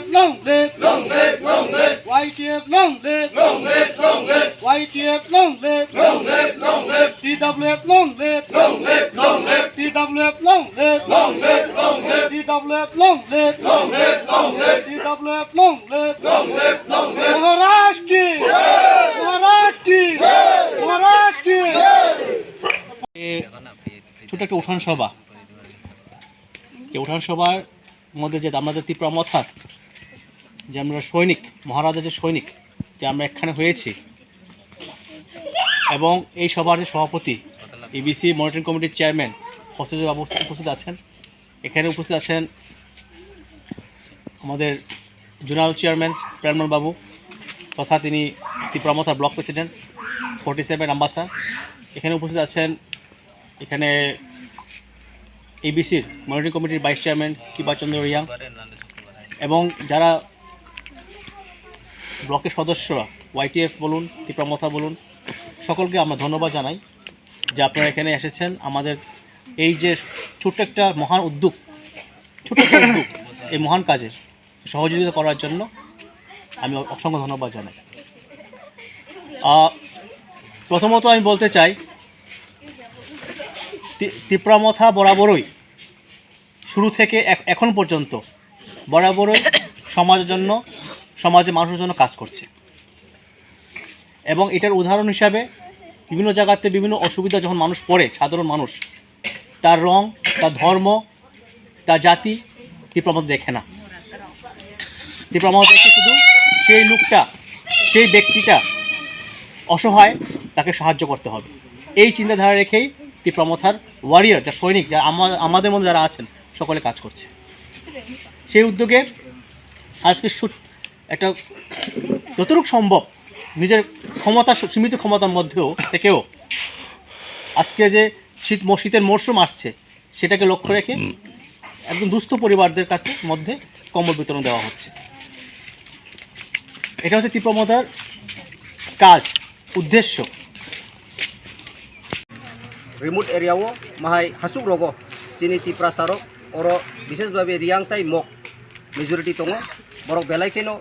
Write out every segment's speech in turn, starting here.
YTF long live, long live, long live. YTF long live, long live, long live. YTF long live, long live, long live. TWF long live, long live, long live. TWF long live, long live, long live. TWF long live, long live, long live. TWF long live, long live, long live. Maharashtra की, महाराष्ट्र की, महाराष्ट्र की। ছোট একটা উঠান সভা, যে উঠান সভার মধ্যে যে আমাদের তীব্রমথার যে আমরা সৈনিক, মহারাজা যে সৈনিক যে আমরা একখানে হয়েছি, এবং এই সভার যে সভাপতি ইবিসি মনিটরিং কমিটির চেয়ারম্যান উপস্থিত আছেন। এখানে উপস্থিত আছেন আমাদের জোনাল চেয়ারম্যান প্রেমন বাবু তথা তিনি তীব্রমথার ব্লক প্রেসিডেন্ট 47 আম্বাসা। এখানে উপস্থিত আছেন এখানে এবিসির মনিটরিং কমিটির ভাইস চেয়ারম্যান কিবাচন্দ্র রিয়াং এবং যারা ব্লকের সদস্যরা YTF বলুন, তীব্রমথা বলুন, সকলকে আমরা ধন্যবাদ জানাই যে আপনারা এখানে এসেছেন। আমাদের এই যে ছোট্ট একটা মহান উদ্যোগ, এই মহান কাজে সহযোগিতা করার জন্য আমি অসংখ্য ধন্যবাদ জানাই। প্রথমত আমি বলতে চাই, তীব্রমথা বরাবরই শুরু থেকে এখন পর্যন্ত বরাবরই সমাজের জন্য, সমাজে মানুষের জন্য কাজ করছে, এবং এটার উদাহরণ হিসাবে বিভিন্ন জায়গাতে বিভিন্ন অসুবিধা যখন মানুষ পড়ে, সাধারণ মানুষ, তার রং, তার ধর্ম, তার জাতি তীব্রমথা দেখে না। তীব্রমথা দেখে শুধু সেই লোকটা, সেই ব্যক্তিটা অসহায়, তাকে সাহায্য করতে হবে, এই চিন্তাধারা রেখেই তীব্রমথার ওয়ারিয়ার, যা সৈনিক, যা আমাদের মধ্যে যারা আছেন সকলে কাজ করছে। সেই উদ্যোগে আজকে একটা যতটুকু সম্ভব নিজের ক্ষমতা, সীমিত ক্ষমতার মধ্যেও থেকেও আজকে যে শীতের মরশুম আসছে সেটাকে লক্ষ্য রেখে একদম দুস্থ পরিবারদের কাছে মধ্যে কম্বল বিতরণ দেওয়া হচ্ছে। এটা হচ্ছে তীব্রমথার কাজ, উদ্দেশ্য। रिमोट एरियाओ माहाय हासुक रगो चिनी तिप्रासारो ओरो विशेषभावे रियांगताई मक मेजरिटी दङ बरक बेलायखेनो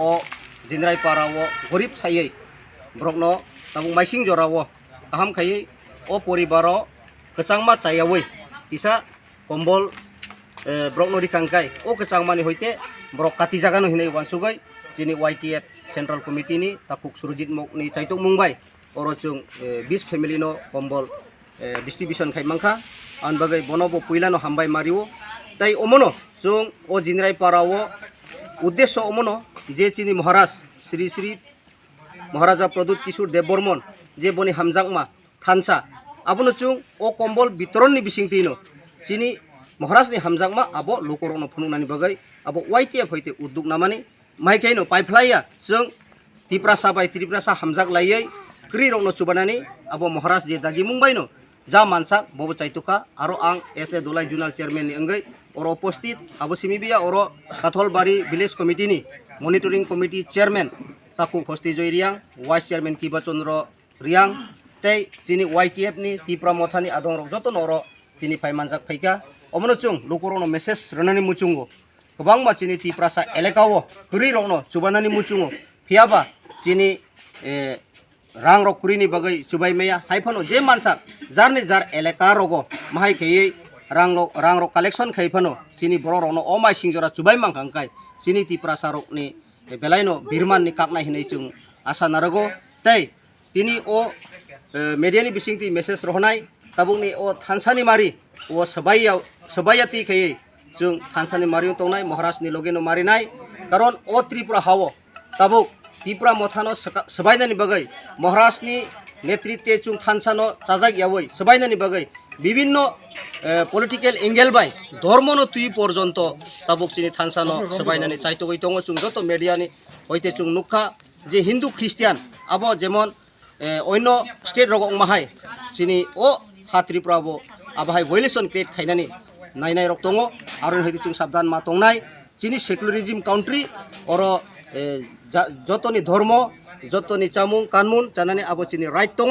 ओ जिनराय पाराओ गरिब सायै बरकनो ताबुं माइसिं जराओ गाहाम खायै ओ परिबारो गचांमा चायावै इसा कम्बल बरकनो रिखांखाय ओ गचांमानि होइते बरक काति जागानो हिनै वानसुगै चिनी YTF सेंट्रल कमिटिनि ताकुक सुरजित मकनि चाइतक मुंबाय ओरो जों 20 फेमिलिनो कम्बल डिस्ट्रीब्यूशन खाइमांखा आन बागै बनबो पुइलानो हामबाय मारिओ ताई ओमनो जों ओ जिनराय पाराओ उद्देश्य ओमनो जे चिनी महाराज श्री श्री महाराजा प्रदुत किशोर देव बर्मन जे बनि हामजांगमा थानसा आबनो जों ओ कम्बल वितरणनि बिसिंतिनो चिनी महाराजनि हामजांगमा आबो लोकरनो फुनुनानि बागै आबो YTF होइते उद्योग नामानि माइखाइनो पाइपलाया जों तिप्रासा बाय तिप्रासा हामजाग लायै क्रि रंनो चुबानानि आबो महाराज जे दागि मुंबायनो जा मानसा बबो चाइतुका आरो आं SA दुलाय जुनाल चेयरमैन अंगै और उपस्थित आबो सिमिबिया और काथलबारी विलेज कमिटिनि मनिटरिंग कमिटी चेयरमैन ताकु हस्ति जयरियां वाइस चेयरमैन किबाचंद्र रियां तै जिनि YTF नि तीब्रमथानि आदं जतन और तिनि फाइमानजाक फैका अमनो चुं लोकरनो मेसेज रनानि मुचुंगो गोबां माचिनि तिप्रासा एलेकाओ कुरि रंनो चुबानानि मुचुंगो फियाबा जिनि रां रकुरिनि बागै चुबाय मैया हाइफानो जे मानसा जारनि जार एलेका रगो माहाय खैयै रां रक कालेक्शन खैफानो चिनी बर रनो ओ माइ सिंजरा चुबाय मांखांखाय चिनी तिप्रासा रकनि बेलायनो बिरमाननि काकनाय हिनै जों आसा नारगो तै तिनि ओ मेडियानि बिसिंति मेसेज रहनाय ताबुंनि ओ थानसानि मारि ओ सबायाति खैयै जों थानसानि मारियो तंनाय महाराजनि लगेनो मारिनाय कारण ओ त्रिपुरा हावो ताबुक तीब्रमथानो सबायनानि बागै महाराजनि नेतृत्वे चुं थानसानो चाजाक यावै सबायनानि बागै विभिन्न पलिटिकल एंगेल बाय धर्मनो तुई पर्यन्त ताबुक चिनि थानसानो सबायनानि चाइतगै दङ चुं जत मेडियानि होइते चुं नुखा जे हिंदू ख्रिस्टियान आबो जेमन अन्य स्टेट रगक माहाय चिनि ओ हा त्रिपुराबो आबाहाय वायलेशन क्रिएट खायनानि नायनाय रक दङ आरो होइते चुं साबधान मा तंनाय चिनि सेकुलारिज्म काउंट्री और जतनी धर्म जतनी चामुं कानमुन जानानै आबो चिनि राइट दङ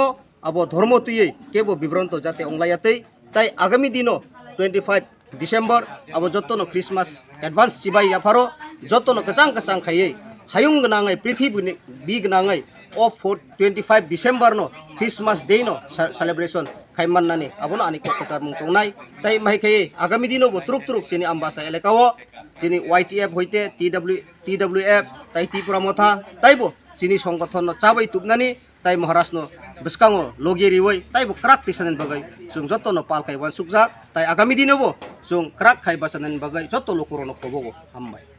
आबो धर्म तुयै केबो बिभ्रांत जाते अंलायातै ताई आगामी दिनो 25 डिसेम्बर आबो जतनो क्रिसमास एडभांस चिबाय याफारो jotono kacang khaye hayung gnangai prithibuni bi gnangai of 25 December no Christmas day no celebration khaiman nani abono ani ko kachar mung tongnai tai mai khaye agami dino bo truk chini ambasa elekawo chini YTF hoite TWF tai Tripura motha taibo chini songgothon no chabai tupnani tai Maharashtra no beskango logi riwoi tai bo krak tisanen bagai sung joto no pal kai wan sukja tai agami dino bo sung krak khai basanen bagai joto lokoro no kobogo hambai